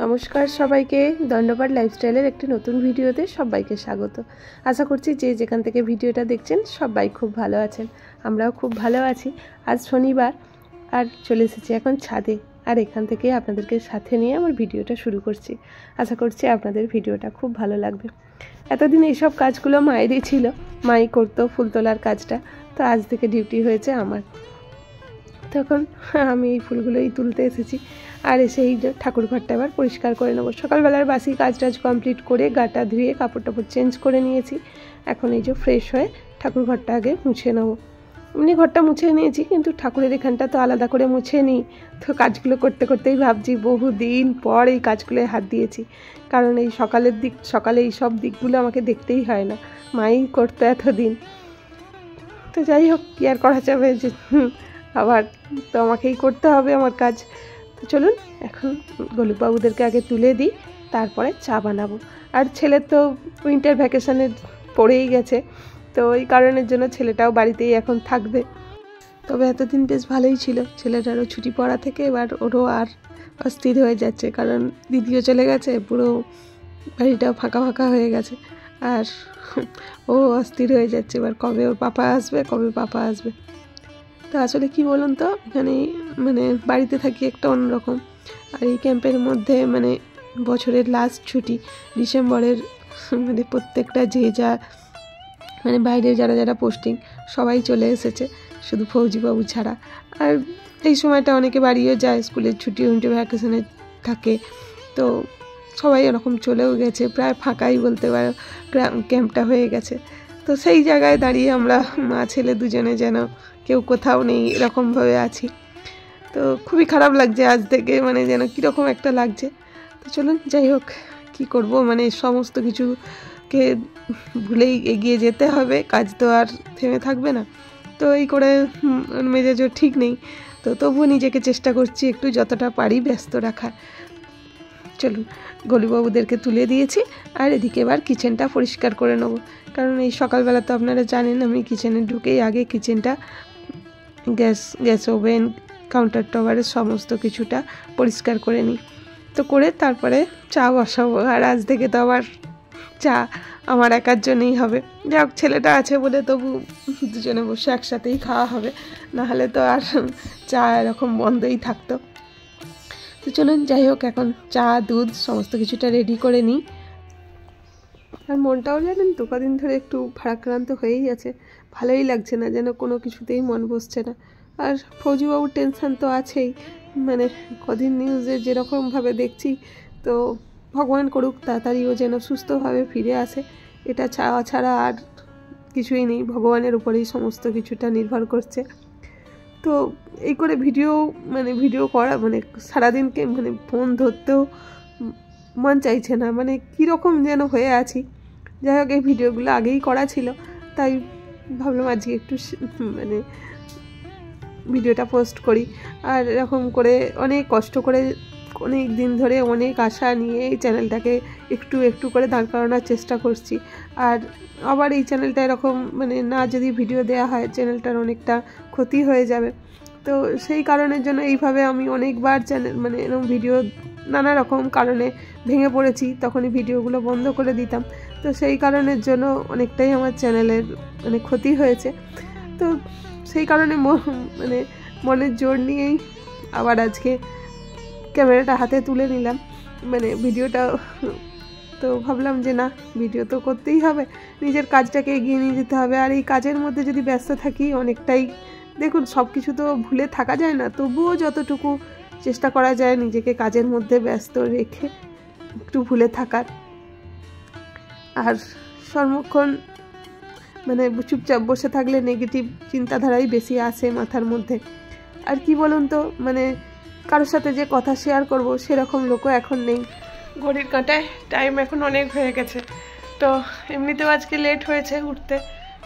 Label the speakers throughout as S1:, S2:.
S1: নমস্কার সবাইকে, দণ্ডপাট লাইফস্টাইলের একটি নতুন ভিডিওতে সবাইকে স্বাগত। আশা করছি যে যেখান থেকে ভিডিওটা দেখছেন সবাই খুব ভালো আছেন। আমরাও খুব ভালো আছি। আজ শনিবার আর চলে এসেছি এখন ছাদে, আর এখান থেকে আপনাদেরকে সাথে নিয়ে আমার ভিডিওটা শুরু করছি। আশা করছি আপনাদের ভিডিওটা খুব ভালো লাগবে। এতদিন এইসব কাজগুলো মায়েরই ছিল, মাই করতো ফুল তোলার কাজটা, তো আজ থেকে ডিউটি হয়েছে আমার। তখন আমি এই ফুলগুলোই তুলতে এসেছি, আর এসে এই ঠাকুর ঘরটা এবার পরিষ্কার করে নেবো। সকালবেলার বাসি কাজ টাজ কমপ্লিট করে গাটা ধুয়ে কাপড় টাপড় চেঞ্জ করে নিয়েছি। এখন এই যে ফ্রেশ হয়ে ঠাকুর ঘরটা আগে মুছে নেবো। এমনি ঘরটা মুছে নিয়েছি, কিন্তু ঠাকুরের এখানটা তো আলাদা করে মুছে নিই। তো কাজগুলো করতে করতেই ভাবছি বহুদিন পর এই কাজগুলোয় হাত দিয়েছি, কারণ এই সকালে এই সব দিকগুলো আমাকে দেখতেই হয় না, মাই করতো এতদিন। তো যাই হোক, কি আর করা যাবে, যে আবার তো আমাকেই করতে হবে আমার কাজ। তো চলুন এখন গোলুবাবুদেরকে আগে তুলে দিই, তারপরে চা বানাবো। আর ছেলের তো উইন্টার ভ্যাকেশানে পড়েই গেছে, তো এই কারণের জন্য ছেলেটাও বাড়িতেই এখন থাকবে। তবে এতদিন বেশ ভালোই ছিল, ছেলেটারও ছুটি পড়া থেকে এবার ওরও আর অস্থির হয়ে যাচ্ছে, কারণ দিদিও চলে গেছে, পুরো বাড়িটাও ফাঁকা ফাঁকা হয়ে গেছে। আর ও অস্থির হয়ে যাচ্ছে এবার কবে ওর পাপা আসবে। তো আসলে কি বলুন তো, এখানে মানে বাড়িতে থাকি একটা অন্যরকম, আর এই ক্যাম্পের মধ্যে মানে বছরের লাস্ট ছুটি ডিসেম্বরের, মানে প্রত্যেকটা যে যা মানে বাইরে যারা পোস্টিং সবাই চলে এসেছে, শুধু ফৌজিবাবু ছাড়া। আর এই সময়টা অনেকে বাড়িও যায়, স্কুলের ছুটি উইন্টার ভ্যাকেশনে থাকে, তো সবাই এরকম চলেও গেছে, প্রায় ফাঁকাই বলতে পারো ক্যাম্পটা হয়ে গেছে। তো সেই জায়গায় দাঁড়িয়ে আমরা মা ছেলে দুজনে যেন কেউ কোথাও নেই এরকমভাবে আছি। তো খুবই খারাপ লাগছে আজ থেকে, মানে যেন কীরকম একটা লাগছে। তো চলুন যাই হোক, কী করব, মানে সমস্ত কিছুকে ভুলেই এগিয়ে যেতে হবে, কাজ তো আর থেমে থাকবে না। তো এই করে মেজাজও ঠিক নেই, তো তবুও নিজেকে চেষ্টা করছি একটু যতটা পারি ব্যস্ত রাখার। চলুন গোলুবাবুদেরকে তুলে দিয়েছি, আর এদিকে এবার কিচেনটা পরিষ্কার করে নেবো, কারণ এই সকালবেলা তো আপনারা জানেন আমি কিচেনে ঢুকেই আগে কিচেনটা গ্যাস ওভেন কাউন্টার টপারের সমস্ত কিছুটা পরিষ্কার করে নিই। তো করে তারপরে চা বসাবো, আর আজ থেকে তো আবার চা আমার একার জন্যই হবে। যাই হোক, ছেলেটা আছে বলে তবু দুজনে বসে একসাথেই খাওয়া হবে, নাহলে তো আর চা এরকম বন্ধই থাকতো। তো চলুন যাই হোক, এখন চা দুধ সমস্ত কিছুটা রেডি করে নিই। আর মনটাও জানেন তো কদিন ধরে একটু ভারাক্রান্ত হয়েই আছে, ভালোই লাগছে না, যেন কোনো কিছুতেই মন বসছে না। আর ফৌজিবাবুর টেনশান তো আছেই, মানে কদিন নিউজে যেরকমভাবে দেখছি, তো ভগবান করুক তাড়াতাড়ি ও যেন সুস্থভাবে ফিরে আসে, এটা ছাড়া আর কিছুই নেই, ভগবানের উপরেই সমস্ত কিছুটা নির্ভর করছে। তো এই করে ভিডিও করা, মানে সারাদিনকে মানে ফোন ধরতেও মন চাইছে না, মানে কীরকম যেন হয়ে আছি। যাই হোক, এই ভিডিওগুলো আগেই করা ছিল, তাই ভাবলাম আজকে একটু মানে ভিডিওটা পোস্ট করি। আর এরকম করে অনেক কষ্ট করে অনেক দিন ধরে অনেক আশা নিয়ে এই চ্যানেলটাকে একটু একটু করে দাঁড় করানোর চেষ্টা করছি। আর আবার এই চ্যানেলটা এরকম মানে না যদি ভিডিও দেওয়া হয়, চ্যানেলটার অনেকটা ক্ষতি হয়ে যাবে। তো সেই কারণের জন্য এইভাবে আমি অনেকবার চ্যানেল মানে এরকম ভিডিও নানা রকম কারণে ভেঙে পড়েছি, তখনই ভিডিওগুলো বন্ধ করে দিতাম। তো সেই কারণের জন্য অনেকটাই আমার চ্যানেলের মানে ক্ষতি হয়েছে। তো সেই কারণে মানে মনের জোর নিয়েই আবার আজকে ক্যামেরাটা হাতে তুলে নিলাম, মানে ভিডিওটা। তো ভাবলাম যে না, ভিডিও তো করতেই হবে, নিজের কাজটাকে এগিয়ে নিয়ে যেতে হবে। আর এই কাজের মধ্যে যদি ব্যস্ত থাকি অনেকটাই, দেখুন সব কিছু তো ভুলে থাকা যায় না, তবুও যতটুকু চেষ্টা করা যায় নিজেকে কাজের মধ্যে ব্যস্ত রেখে একটু ভুলে থাকার। আর সর্বক্ষণ মানে চুপচাপ বসে থাকলে নেগেটিভ চিন্তাধারাই বেশি আসে মাথার মধ্যে। আর কি বলুন তো, মানে কারোর সাথে যে কথা শেয়ার করব সেরকম লোকও এখন নেই। ঘড়ির কাঁটায় টাইম এখন অনেক হয়ে গেছে, তো এমনিতেও আজকে লেট হয়েছে উঠতে।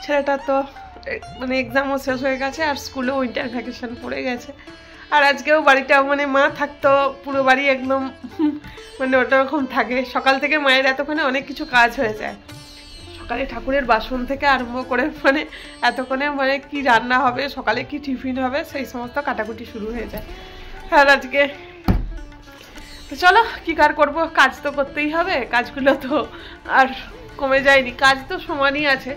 S1: ছেলেটা তো মানে এক্সামও শেষ হয়ে গেছে, আর স্কুলেও উইন্টার ভ্যাকেশন পড়ে গেছে। আর আজকেও বাড়িটা মানে মা থাকতো, পুরো বাড়ি একদম মানে ওটা রকম থাকে। সকাল থেকে মায়ের এতক্ষণে অনেক কিছু কাজ হয়ে যায়, সকালে ঠাকুরের বাসন থেকে আরম্ভ করে মানে এতক্ষণে মানে কি রান্না হবে, সকালে কি টিফিন হবে, সেই সমস্ত কাটাকুটি শুরু হয়ে যায়। আর আজকে তো চলো কি কার করবো, কাজ তো করতেই হবে, কাজগুলো তো আর কমে যায়নি, কাজ তো সমানই আছে,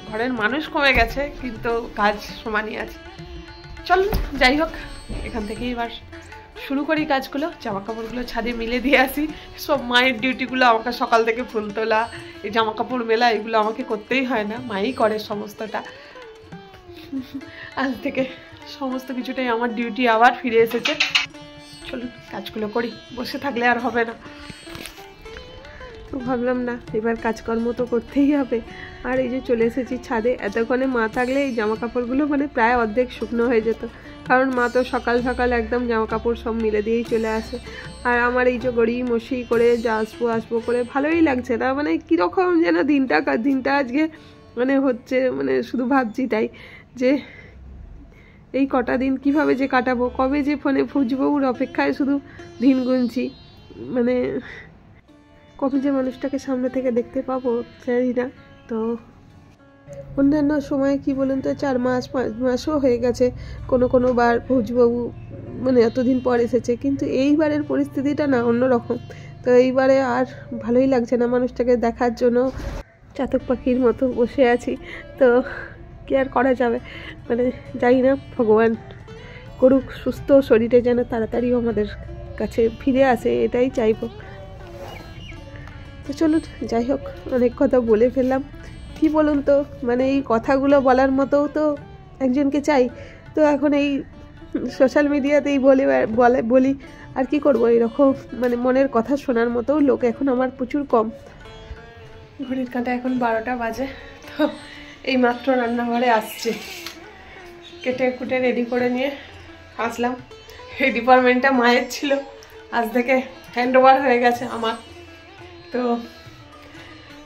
S1: ঘরের মানুষ কমে গেছে কিন্তু কাজ সমানই আছে। চল যাই হোক, এখান থেকেই এবার শুরু করি কাজগুলো। জামা কাপড়গুলো ছাদে মিলে দিয়ে আসি, সব মায়ের ডিউটিগুলো আমাকে সকাল থেকে ফুল তোলা, এই জামা কাপড় মেলা, এগুলো আমাকে করতেই হয় না, মাই করে সমস্তটা। আজ থেকে সমস্ত কিছুটাই আমার ডিউটি আবার ফিরে এসেছে। চলুন কাজগুলো করি, বসে থাকলে আর হবে না। ভাবলাম না এবার কাজকর্ম তো করতেই হবে। আর এই যে চলে এসেছি ছাদে, এতক্ষণে মা থাকলে এই জামা কাপড়গুলো মানে প্রায় অর্ধেক শুকনো হয়ে যেত, কারণ মা তো সকাল সকাল একদম জামা কাপড় সব মিলে দিয়েই চলে আসে। আর আমার এই যে গড়ি মশি করে যা আসবো করে ভালোই লাগছে না, মানে কীরকম যেন দিনটা আজকে মানে হচ্ছে, মানে শুধু ভাবছি তাই যে এই কটা দিন কিভাবে যে কাটাবো, কবে যে ফোনে ফুজবুর অপেক্ষায় শুধু দিন গুনছি, মানে কবে যে মানুষটাকে সামনে থেকে দেখতে পাবো জানি না। তো অন্যান্য সময় কি বলুন তো 4 মাস 5 মাসও হয়ে গেছে কোনো বার ভোজবাবু মানে এতদিন পর এসেছে, কিন্তু এইবারের পরিস্থিতিটা না অন্যরকম। তো এইবারে আর ভালোই লাগছে না মানুষটাকে দেখার জন্য, চাতক পাখির মতো বসে আছি। তো কি আর করা যাবে, মানে জানি না, ভগবান করুক সুস্থ শরীরে যেন তাড়াতাড়ি আমাদের কাছে ফিরে আসে, এটাই চাইবো। তো চলুন যাই হোক, অনেক কথা বলে ফেললাম। কি বলুন তো, মানে এই কথাগুলো বলার মতোও তো একজনকে চাই, তো এখন এই সোশ্যাল মিডিয়াতেই বলি আর কি করবো, এরকম মানে মনের কথা শোনার মতোও লোক এখন আমার প্রচুর কম। ঘড়ির কাঁটা এখন 12টা বাজে। তো এই মাত্র রান্নাঘরে আসছে, কেটে কুটে রেডি করে নিয়ে আসলাম। এই ডিপার্টমেন্টটা মায়ের ছিল, আজ থেকে হ্যান্ড ওভার হয়ে গেছে আমার। তো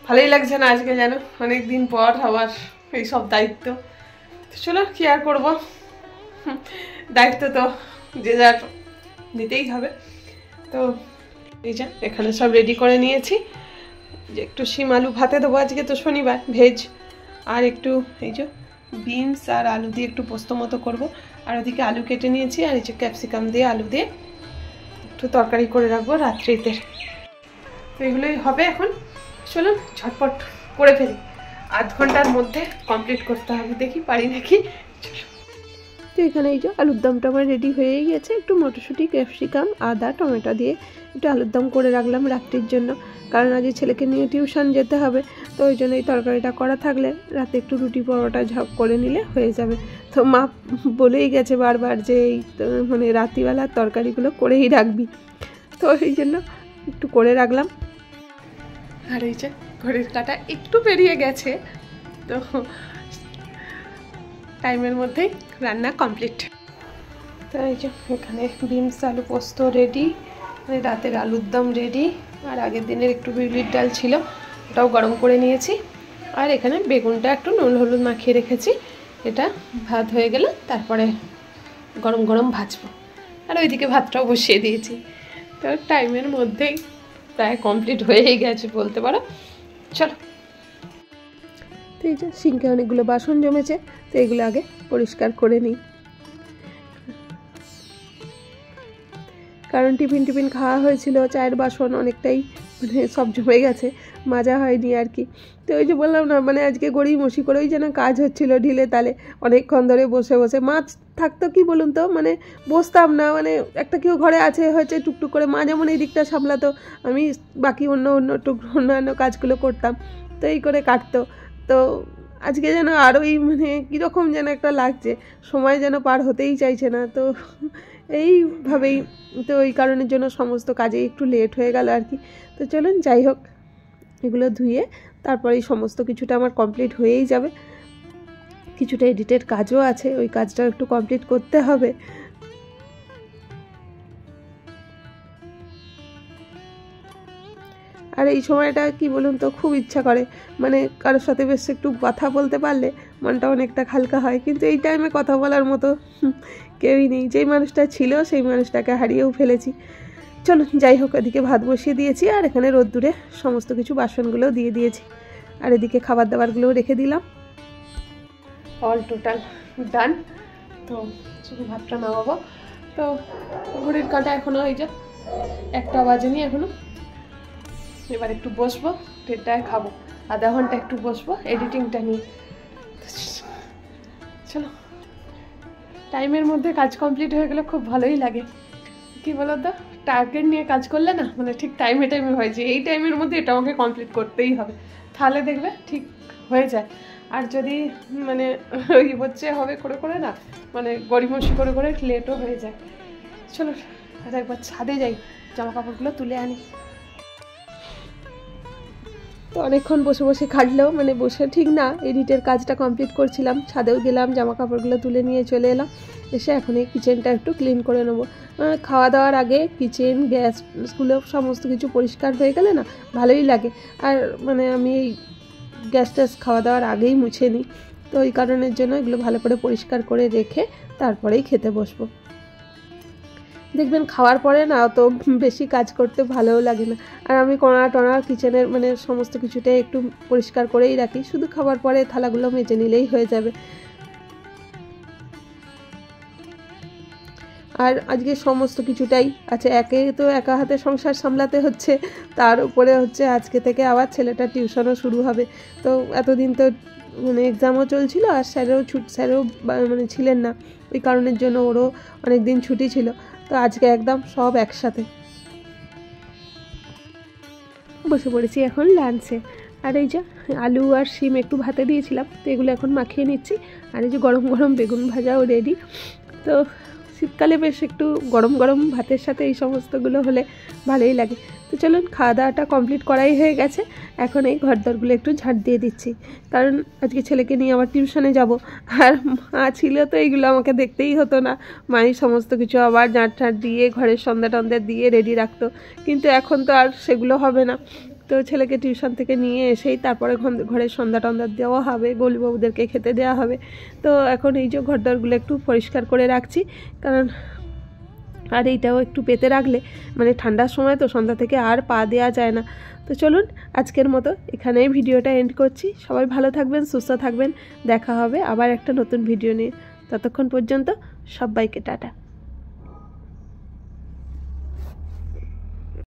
S1: ভালোই লাগছে না আজকে, যেন অনেক দিন পর আবার এই সব দায়িত্ব। তো চলো কি আর করবো, দায়িত্ব তো যে যার নিতেই হবে। তো এই যে এখানে সব রেডি করে নিয়েছি, যে একটু শিম আলু ভাতে দেবো, আজকে তো শনিবার ভেজ, আর একটু এই যে বিনস আর আলু দিয়ে একটু পোস্ত মতো করবো। আর ওদিকে আলু কেটে নিয়েছি, আর এই যে ক্যাপসিকাম দিয়ে আলু দিয়ে একটু তরকারি করে রাখবো রাত্রিতে। তো এগুলোই হবে এখন। চলুন ঝটপট করে ফেলি, আধ ঘন্টার মধ্যে কমপ্লিট করতে হবে, দেখি পারি নাকি। তো এখানে এই যে আলুর দমটা আমার রেডি হয়েই গেছে, একটু মটরশুঁটি ক্যাপসিকাম আদা টমেটো দিয়ে একটু আলুর দম করে রাখলাম রাত্রির জন্য, কারণ আজ ছেলেকে নিয়ে টিউশন যেতে হবে। তো ওই জন্য এই তরকারিটা করা থাকলে রাতে একটু রুটি পরোটা ঝাপ করে নিলে হয়ে যাবে। তো মা বলেই গেছে বারবার যে এই মানে রাত্রিবেলার তরকারিগুলো করেই রাখবি, তো এই জন্য একটু করে রাখলাম। আর এই যে ঘড়ির কাঁটা একটু পেরিয়ে গেছে, তো টাইমের মধ্যেই রান্না কমপ্লিট। তো এই যে এখানে বিনস আলু পোস্ত রেডি, রাতের আলুর দম রেডি, আর আগের দিনের একটু বিউলির ডাল ছিল ওটাও গরম করে নিয়েছি, আর এখানে বেগুনটা একটু নুন হলুদ মাখিয়ে রেখেছি। এটা ভাত হয়ে গেলে তারপরে গরম গরম ভাজবো, আর ওইদিকে ভাতটাও বসিয়ে দিয়েছি। তো টাইমের মধ্যেই প্রায় কমপ্লিট হয়েই গেছে বলতে পারো। চলো, তো এই যে সিঙ্কে অনেকগুলো বাসন জমেছে, তো এগুলো আগে পরিষ্কার করে নিই, কারণ টিফিন খাওয়া হয়েছিল, চায়ের বাসন অনেকটাই মানে সব জমে গেছে, মাজা হয়নি আর কি। তো ওই যে বললাম না, মানে আজকে গড়ি মশি করেই যেন কাজ হচ্ছিল ঢিলে তালে, অনেকক্ষণ ধরে বসে বসে। মা থাকতো কি বলুন তো, মানে বসতাম না, মানে একটা কেউ ঘরে আছে হয়েছে টুকটুক করে, মা যেমন এই দিকটা সামলাতো, আমি বাকি অন্যান্য কাজগুলো করতাম, তো এই করে কাটতো। তো আজকে যেন আরোই মানে কীরকম যেন একটা লাগছে, সময় যেন পার হতেই চাইছে না। তো এইভাবেই, তো ওই কারণের জন্য সমস্ত কাজে একটু লেট হয়ে গেল আর কি। তো চলুন যাই হোক, এগুলো ধুয়ে তারপরে এই সমস্ত কিছুটা আমার কমপ্লিট হয়েই যাবে। কিছুটা এডিটের কাজও আছে, ওই কাজটাও একটু কমপ্লিট করতে হবে। আর এই সময়টা কি বলুন তো, খুব ইচ্ছা করে মানে কারোর সাথে বেশ একটু কথা বলতে পারলে মনটা অনেকটা হালকা হয়, কিন্তু এই টাইমে কথা বলার মতো কেউই নেই। যেই মানুষটা ছিল সেই মানুষটাকে হারিয়েও ফেলেছি। চলো যাই হোক, এদিকে ভাত বসিয়ে দিয়েছি, আর এখানে রোদ্দুরে সমস্ত কিছু বাসনগুলোও দিয়ে দিয়েছি, আর এদিকে খাবার দাবারগুলোও রেখে দিলাম। অল টোটাল ডান। তো শুধু ভাতটা নামাবো। তো ঘড়ির কাঁটা এখনও এই যে 1টা বাজেনি এখনো। এবার একটু বসবো, 1:30টায় খাবো, আধা ঘন্টা একটু বসবো এডিটিংটা নিয়ে। চলো, টাইমের মধ্যে কাজ কমপ্লিট হয়ে গেলে খুব ভালোই লাগে। কি বলো তো, টার্গেট নিয়ে কাজ করলে না মানে ঠিক টাইমে হয় যে এই টাইমের মধ্যে এটা আমাকে কমপ্লিট করতেই হবে, তাহলে দেখবে ঠিক হয়ে যায়। আর যদি মানে ওই হচ্ছে হবে করে না, মানে গড়িমসি করে লেটও হয়ে যায়। চলো আর একবার ছাদে যাই, জামা কাপড়গুলো তুলে আনি। তো অনেকক্ষণ বসে বসে খাটলেও মানে বসে ঠিক না, এডিটের কাজটা কমপ্লিট করছিলাম, ছাদেও গেলাম, জামা কাপড়গুলো তুলে নিয়ে চলে এলাম। এসে এখন এই কিচেনটা একটু ক্লিন করে নেবো। খাওয়া দাওয়ার আগে কিচেন গ্যাসগুলো সমস্ত কিছু পরিষ্কার হয়ে গেলে না ভালোই লাগে। আর মানে আমি এই গ্যাস ট্যাস খাওয়া দাওয়ার আগেই মুছে নিই, তো এই কারণের জন্য এগুলো ভালো করে পরিষ্কার করে রেখে তারপরেই খেতে বসবো। দেখবেন খাওয়ার পরে না তো বেশি কাজ করতে ভালোও লাগে না। আর আমি কোণা কিচেনের মানে সমস্ত কিছুটাই একটু পরিষ্কার করেই রাখি, শুধু খাওয়ার পরে থালাগুলো মেজে নিলেই হয়ে যাবে। আর আজকে সমস্ত কিছুটাই আছে, একা হাতে সংসার সামলাতে হচ্ছে, তার উপরে হচ্ছে আজকে থেকে আবার ছেলেটার টিউশনও শুরু হবে। তো এতদিন তো মানে এক্সামও চলছিল, আর স্যারও মানে ছিলেন না, ওই কারণের জন্য ওরও অনেক দিন ছুটি ছিল। তো আজকে একদম সব একসাথে বসে পড়েছি এখন লাঞ্চে। আর এই যে আলু আর শিম একটু ভাতে দিয়েছিলাম, তো এগুলো এখন মাখিয়ে নিচ্ছি। আর এই যে গরম গরম বেগুন ভাজাও রেডি। তো শীতকালে বেশ একটু গরম গরম ভাতের সাথে এই সমস্তগুলো হলে ভালোই লাগে। তো চলুন, খাওয়া দাওয়াটা কমপ্লিট করাই হয়ে গেছে, এখন এই ঘরদরগুলো একটু ঝাঁট দিয়ে দিচ্ছি, কারণ আজকে ছেলেকে নিয়ে আবার টিউশনে যাব। আর মা ছিল তো এইগুলো আমাকে দেখতেই হতো না, মাই সমস্ত কিছু আবার ঝাঁট দিয়ে ঘরের সন্ধ্যা টন্ধা দিয়ে রেডি রাখতো। কিন্তু এখন তো আর সেগুলো হবে না। তো ছেলেকে টিউশন থেকে নিয়ে এসেই তারপরে ঘরের সন্ধ্যা টন্ধা দেওয়া হবে, গলিবাবুদেরকে খেতে দেওয়া হবে। তো এখন এই যে ঘরদরগুলো একটু পরিষ্কার করে রাখছি, কারণ আর এইটাও একটু পেতে রাখলে মানে ঠান্ডার সময় তো সন্ধ্যা থেকে আর পা দেওয়া যায় না। তো চলুন, আজকের মতো এখানেই ভিডিওটা এন্ড করছি। সবাই ভালো থাকবেন, সুস্থ থাকবেন, দেখা হবে আবার একটা নতুন ভিডিও নিয়ে। ততক্ষণ পর্যন্ত সবাইকে টাটা।